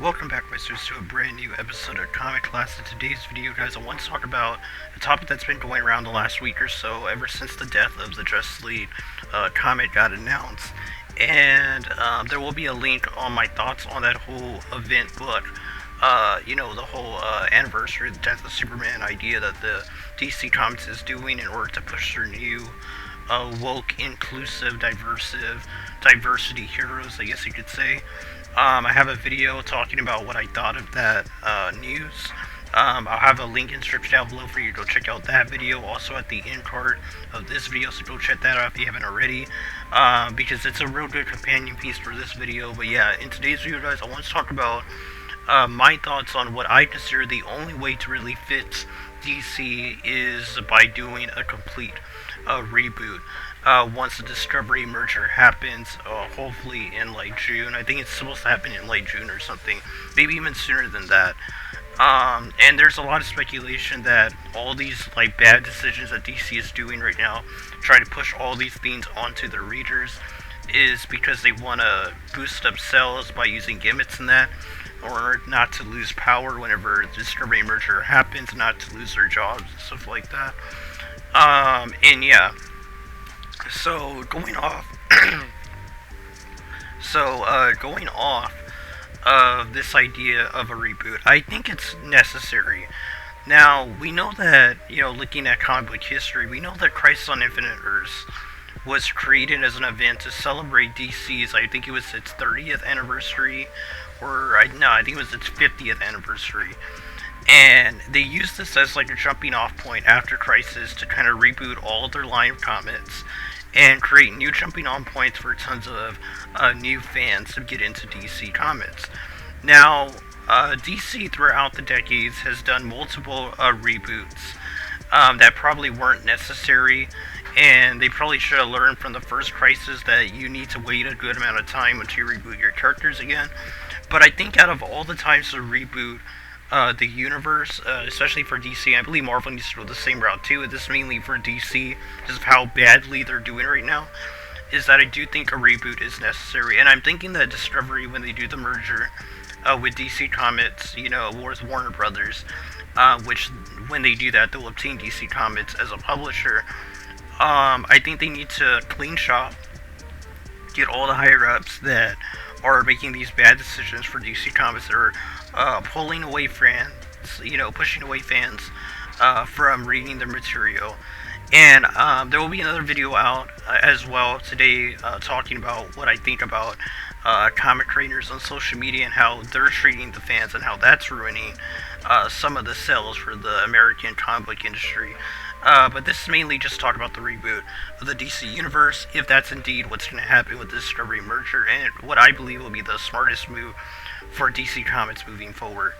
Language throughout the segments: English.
Welcome back, listeners, to a brand new episode of Comic Class. In today's video, guys, I want to talk about a topic that's been going around the last week or so, ever since the death of the Justice League comic got announced. And there will be a link on my thoughts on that whole event book. The whole anniversary of the death of Superman idea that the DC Comics is doing in order to push their new woke, inclusive, diversity heroes, I guess you could say. I have a video talking about what I thought of that news. I'll have a link in the description down below for you to go check out that video. Also at the end card of this video, so go check that out if you haven't already. Because it's a real good companion piece for this video. But yeah, in today's video, guys, I want to talk about my thoughts on what I consider the only way to really fix DC is by doing a complete reboot. Once the Discovery merger happens, hopefully in like June. I think it's supposed to happen in late June or something, maybe even sooner than that. And there's a lot of speculation that all these like bad decisions that DC is doing right now, trying to push all these things onto their readers, is because they want to boost up sales by using gimmicks and that, or not to lose power whenever the Discovery merger happens, not to lose their jobs and stuff like that. And yeah. So going off of this idea of a reboot, I think it's necessary. Now, we know that, looking at comic book history, we know that Crisis on Infinite Earths was created as an event to celebrate DC's, I think it was its 30th anniversary, I think it was its 50th anniversary. And they used this as like a jumping off point after Crisis to kind of reboot all of their line of comics and create new jumping on points for tons of new fans to get into DC Comics. Now, DC throughout the decades has done multiple reboots that probably weren't necessary, and they probably should have learned from the first Crisis that you need to wait a good amount of time until you reboot your characters again. But I think out of all the times to reboot the universe, especially for DC. I believe Marvel needs to go the same route too. This is mainly for DC, just of how badly they're doing right now, is that I do think a reboot is necessary. And I'm thinking that Discovery, when they do the merger with DC Comics, with Warner Brothers, which when they do that, they'll obtain DC Comics as a publisher. I think they need to clean shop, get all the higher-ups that are making these bad decisions for DC Comics that are pulling away fans, pushing away fans from reading their material. And there will be another video out as well today talking about what I think about comic creators on social media and how they're treating the fans and how that's ruining some of the sales for the American comic book industry. But this is mainly just talk about the reboot of the DC Universe, if that's indeed what's going to happen with the Discovery merger, and what I believe will be the smartest move for DC Comics moving forward.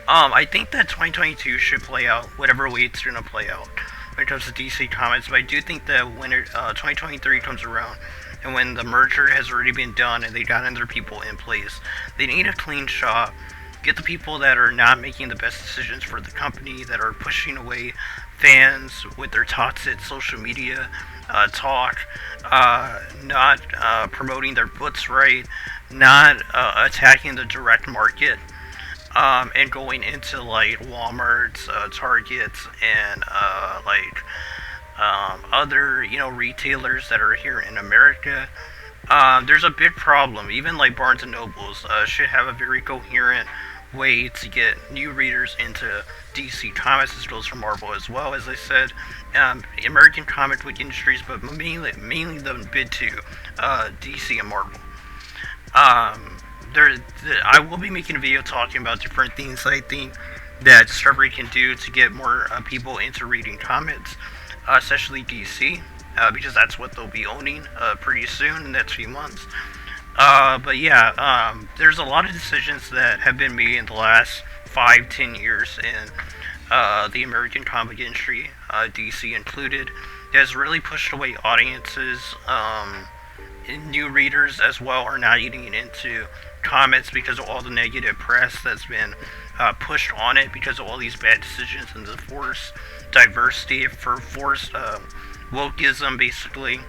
I think that 2022 should play out whatever way it's going to play out when it comes to DC Comics, but I do think that when 2023 comes around, and when the merger has already been done and they got their people in place, they need a clean shop. Get the people that are not making the best decisions for the company, that are pushing away fans with their toxic social media talk, not promoting their books right, not attacking the direct market, and going into like Walmart's, Targets, and other retailers that are here in America. There's a big problem. Even like Barnes and Nobles should have a very coherent way to get new readers into DC Comics. This goes for Marvel as well, as I said. American comic book industries, but mainly the bid to DC and Marvel. I will be making a video talking about different things I think that Discovery can do to get more people into reading comics, especially DC, because that's what they'll be owning pretty soon in the next few months. But yeah, there's a lot of decisions that have been made in the last 5-10 years in the American comic industry, DC included, that has really pushed away audiences. New readers as well are not getting into comics because of all the negative press that's been pushed on it because of all these bad decisions and the forced diversity, forced wokeism, basically,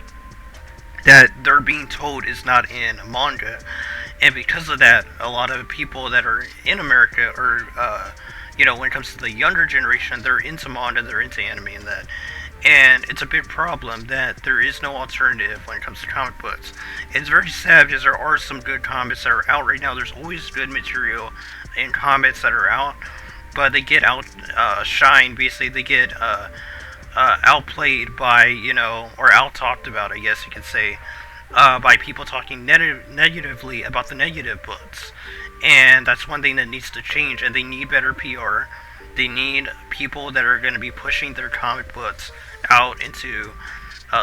that they're being told is not in manga. And because of that, a lot of people that are in America are, when it comes to the younger generation, they're into manga, they're into anime, and that. And it's a big problem that there is no alternative when it comes to comic books. It's very sad because there are some good comics that are out right now. There's always good material in comics that are out, but they get shined. Basically, they get outplayed by, or out talked about, I guess you could say, by people talking negatively about the negative books. And that's one thing that needs to change, and they need better PR. They need people that are going to be pushing their comic books out into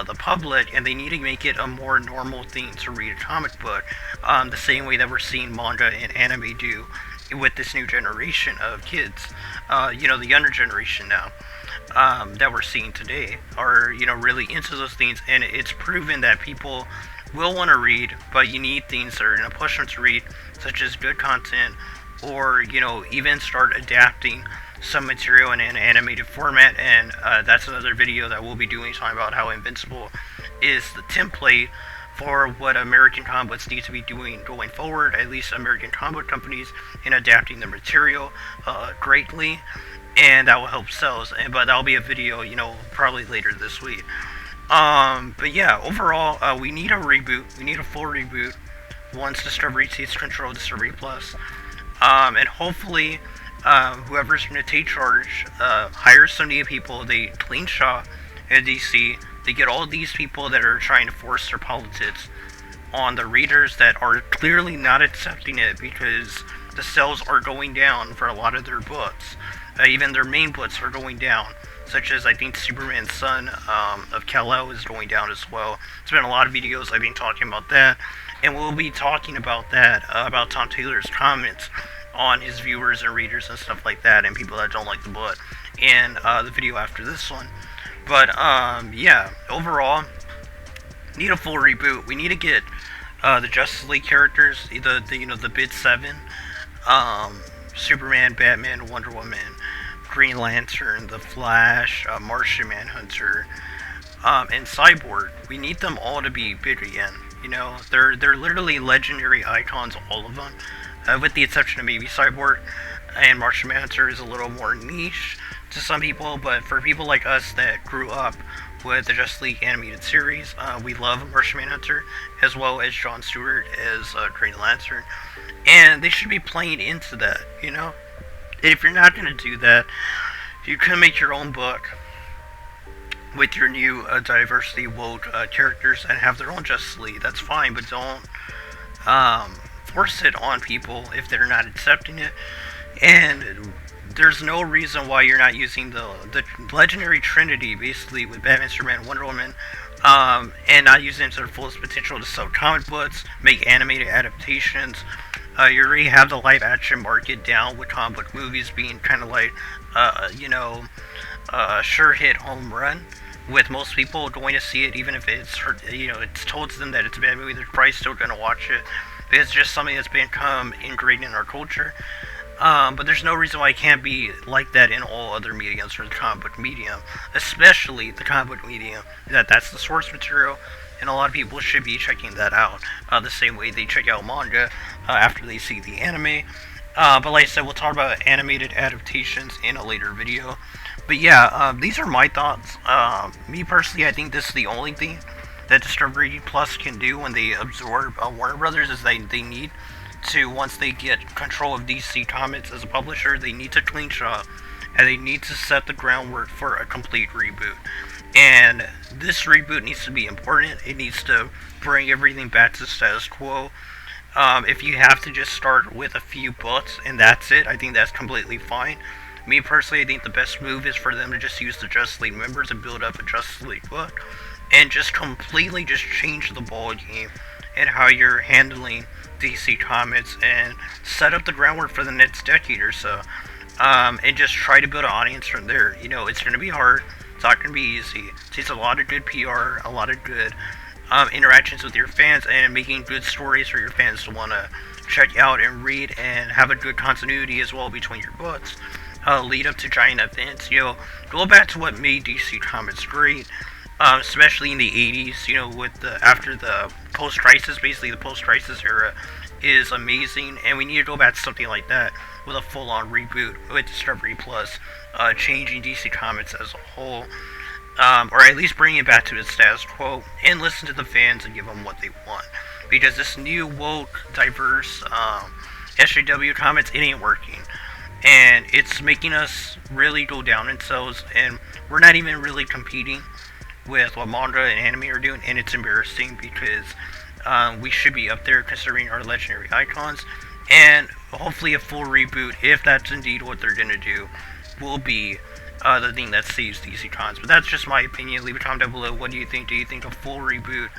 the public, and they need to make it a more normal thing to read a comic book, the same way that we're seeing manga and anime do with this new generation of kids, the younger generation now, that we're seeing today are, really into those things, and it's proven that people will want to read, but you need things that are going to push them to read, such as good content, or, even start adapting some material in an animated format, and that's another video that we'll be doing, talking about how Invincible is the template for what American comic books need to be doing going forward, at least American comic book companies, in adapting their material greatly, and that will help sales. But that'll be a video, probably later this week. But yeah, overall, we need a reboot. We need a full reboot once Discovery takes control of Discovery Plus. And hopefully, whoever's going to take charge hires some new people. They clean shop at DC. They get all these people that are trying to force their politics on the readers that are clearly not accepting it, because the sales are going down for a lot of their books. Even their main books are going down, such as I think Superman's Son of Kal-El is going down as well. There's been a lot of videos I've been talking about that, and we'll be talking about that, about Tom Taylor's comments on his viewers and readers and stuff like that, and people that don't like the book, and the video after this one. But yeah, overall, need a full reboot. We need to get the Justice League characters, the big seven, Superman, Batman, Wonder Woman, Green Lantern, The Flash, Martian Manhunter, and Cyborg. We need them all to be big again. They're literally legendary icons, all of them, with the exception of maybe Cyborg, and Martian Manhunter is a little more niche to some people, but for people like us that grew up with the Justice League animated series, we love Martian Manhunter, as well as Jon Stewart as Green Lantern, and they should be playing into that, If you're not going to do that, you can make your own book with your new diversity woke characters and have their own Justice League. That's fine, but don't force it on people if they're not accepting it. And there's no reason why you're not using the legendary trinity, basically, with Batman, Superman, Wonder Woman, and not using it to their fullest potential to sell comic books, make animated adaptations. You already have the live action market down, with comic book movies being kind of like, a sure hit home run, with most people going to see it, even if it's told to them that it's a bad movie, they're probably still going to watch it. It's just something that's become ingrained in our culture. But there's no reason why it can't be like that in all other mediums for the comic book medium, especially the comic book medium. That's the source material, and a lot of people should be checking that out, the same way they check out manga after they see the anime. But like I said, we'll talk about animated adaptations in a later video. But yeah, these are my thoughts. Me personally, I think this is the only thing that Discovery Plus can do when they absorb Warner Brothers, is they need to, once they get control of DC Comics as a publisher, they need to clean shop, and they need to set the groundwork for a complete reboot. And this reboot needs to be important. It needs to bring everything back to status quo. If you have to just start with a few books and that's it, I think that's completely fine. Me personally, I think the best move is for them to just use the Justice League members and build up a Justice League book, and just completely just change the ball game and how you're handling DC Comics, and set up the groundwork for the next decade or so, and just try to build an audience from there. It's going to be hard. It's not going to be easy. It takes a lot of good PR, a lot of good interactions with your fans, and making good stories for your fans to want to check out and read, and have a good continuity as well between your books. Lead up to giant events. Go back to what made DC Comics great, especially in the 80s, with after the post-crisis, basically the post-crisis era, is amazing, and we need to go back to something like that with a full-on reboot with Discovery Plus, changing DC Comics as a whole, or at least bring it back to its status quo, and listen to the fans and give them what they want. Because this new woke, diverse SJW Comics, it ain't working, and it's making us really go down in sales, and we're not even really competing with what manga and anime are doing, and it's embarrassing because we should be up there considering our legendary icons, and hopefully a full reboot, if that's indeed what they're going to do, will be the thing that saves DC Comics. But that's just my opinion. Leave a comment down below. What do you think? Do you think a full reboot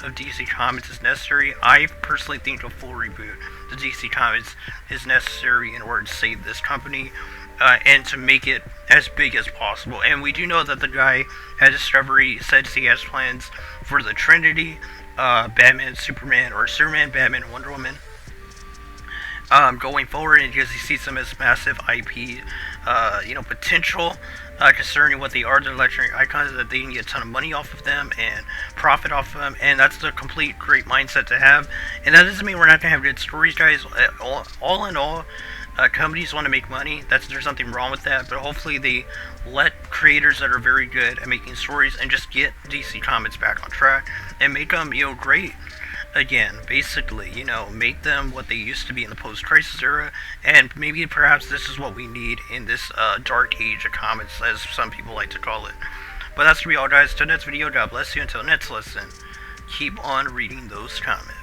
of DC Comics is necessary? I personally think a full reboot of DC Comics is necessary in order to save this company, and to make it as big as possible. And we do know that the guy at Discovery said he has plans for the Trinity, Batman, Superman, or Superman, Batman, and Wonder Woman, going forward, and because he sees them as massive IP, potential, concerning what they are, the legendary icons, that they can get a ton of money off of them and profit off of them, and that's the complete great mindset to have. And that doesn't mean we're not going to have good stories, guys. All in all, companies want to make money. There's nothing wrong with that, but hopefully they let creators that are very good at making stories and just get DC Comics back on track and make them, great again. Basically, make them what they used to be in the post-crisis era, and maybe perhaps this is what we need in this dark age of comics, as some people like to call it. But that's gonna be all, guys. Till next video, God bless you. Until next lesson, keep on reading those comments.